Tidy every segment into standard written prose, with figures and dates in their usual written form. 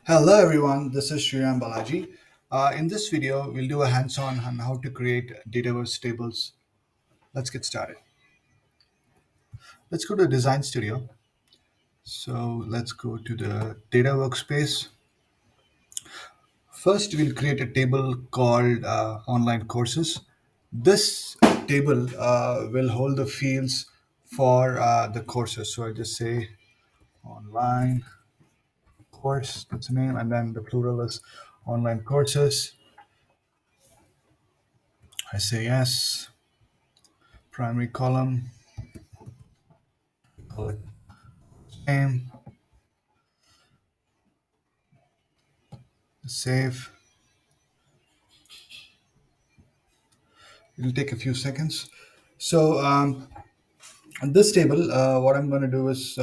Hello everyone, this is Shriram Balaji. In this video, we'll do a hands-on on how to create Dataverse tables. Let's get started. Let's go to Design Studio. So let's go to the data workspace. First, we'll create a table called online courses. This table will hold the fields for the courses. So I'll just say online course, that's the name, and then the plural is online courses. I say yes, primary column, call it name, save. It'll take a few seconds. So on this table, what I'm going to do is,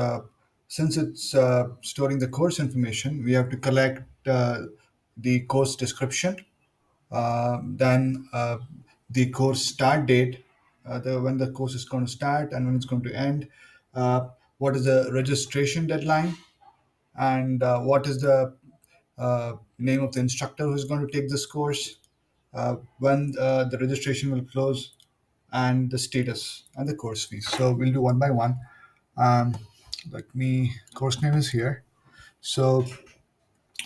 since it's storing the course information, we have to collect the course description, then the course start date, when the course is going to start and when it's going to end, what is the registration deadline, and what is the name of the instructor who's going to take this course, when the registration will close, and the status and the course fees. So we'll do one by one. Um, like me, course name is here. So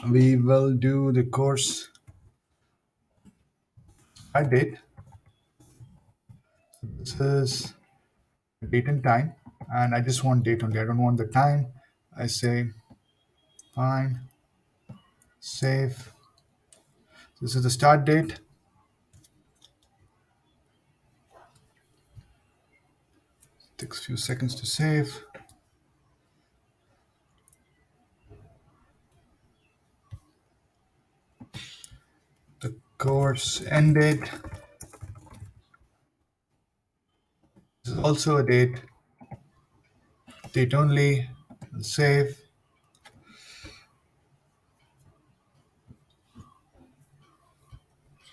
we will do the course start date. This is date and time, and I just want date only. I don't want the time. I say fine, save. This is the start date. Takes a few seconds to save. The course end date. This is also a date only. I'll save.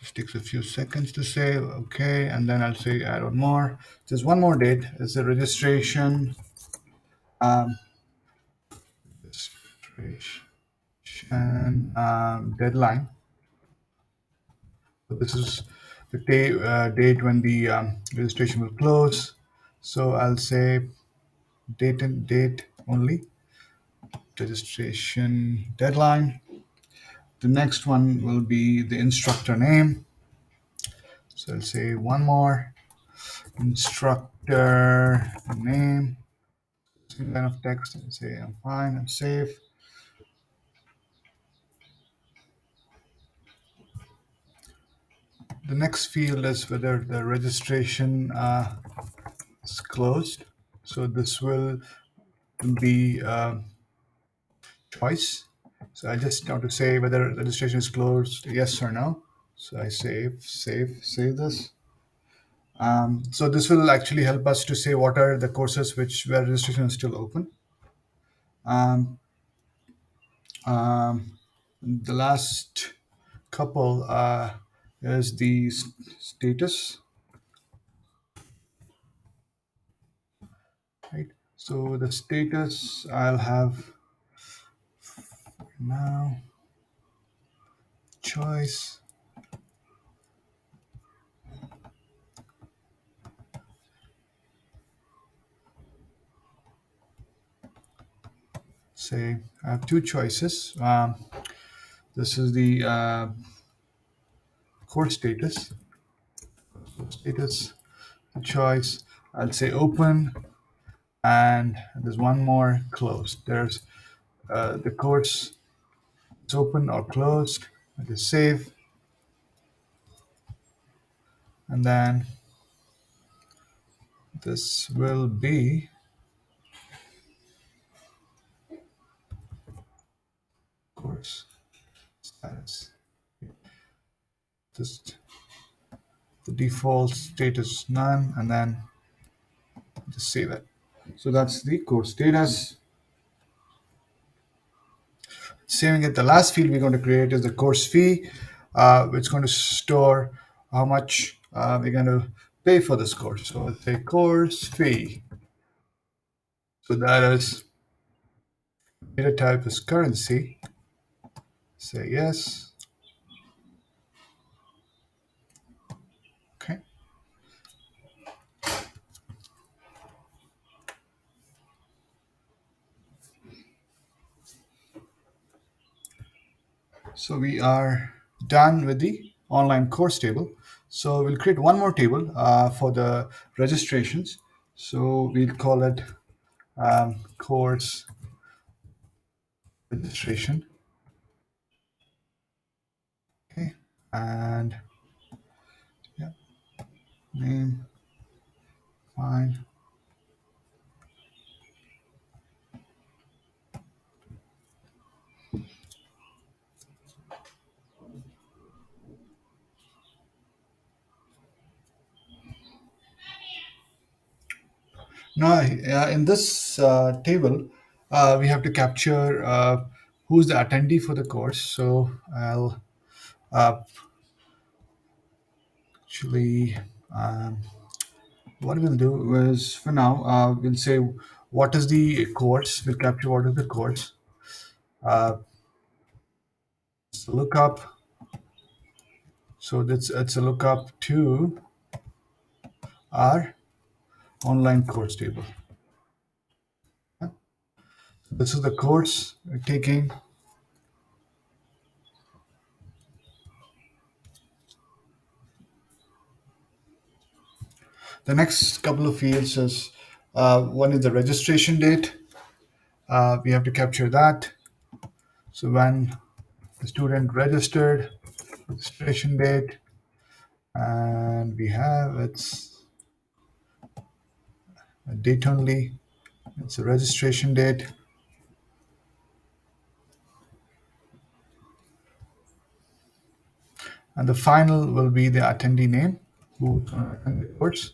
Just takes a few seconds to save. Okay, and then I'll say add one more. There's one more date. It's the registration. Um, registration deadline. So this is the date when the registration will close. So I'll say date only. Registration deadline. The next one will be the instructor name. So I'll say one more instructor name, same kind of text, and say I'm fine, I'm safe. The next field is whether the registration is closed. So this will be choice. So I just have to say whether registration is closed, yes or no. So I save this. So this will actually help us to say what are the courses where registration is still open. Um, the last couple is the status, right? So the status I'll have now choice. Say I have two choices. This is the course status choice. I'll say open, and there's one more closed. There's the course is open or closed. I just save, and then this will be course status. Just the default status none, and then just save it. So that's the course status. Saving it. The last field we're going to create is the course fee. It's going to store how much we're going to pay for this course. So let's say course fee. So that is data type is currency. Say yes. Okay. So we are done with the online course table. So we'll create one more table for the registrations. So we'll call it course registration. Okay. And yeah, name, fine. Now, in this table, we have to capture who's the attendee for the course. So I'll uh, actually, um, what we'll do is for now, we'll say what is the course. We'll capture what is the course. Uh, it's a lookup. So that's it's a lookup to our online course table. This is the course we're taking. The next couple of fields is one is the registration date. We have to capture that. So when the student registered, registration date, and we have its a date only. It's a registration date, and the final will be the attendee name who attend the course.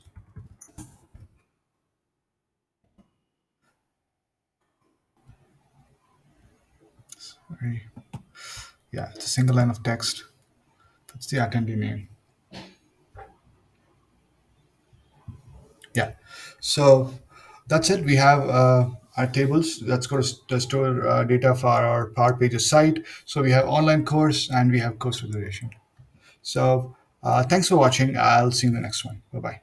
Sorry. Yeah, it's a single line of text. That's the attendee name. Yeah. So that's it. We have our tables. That's going to store data for our Power Pages site. So we have online course and we have course duration. So thanks for watching. I'll see you in the next one. Bye bye.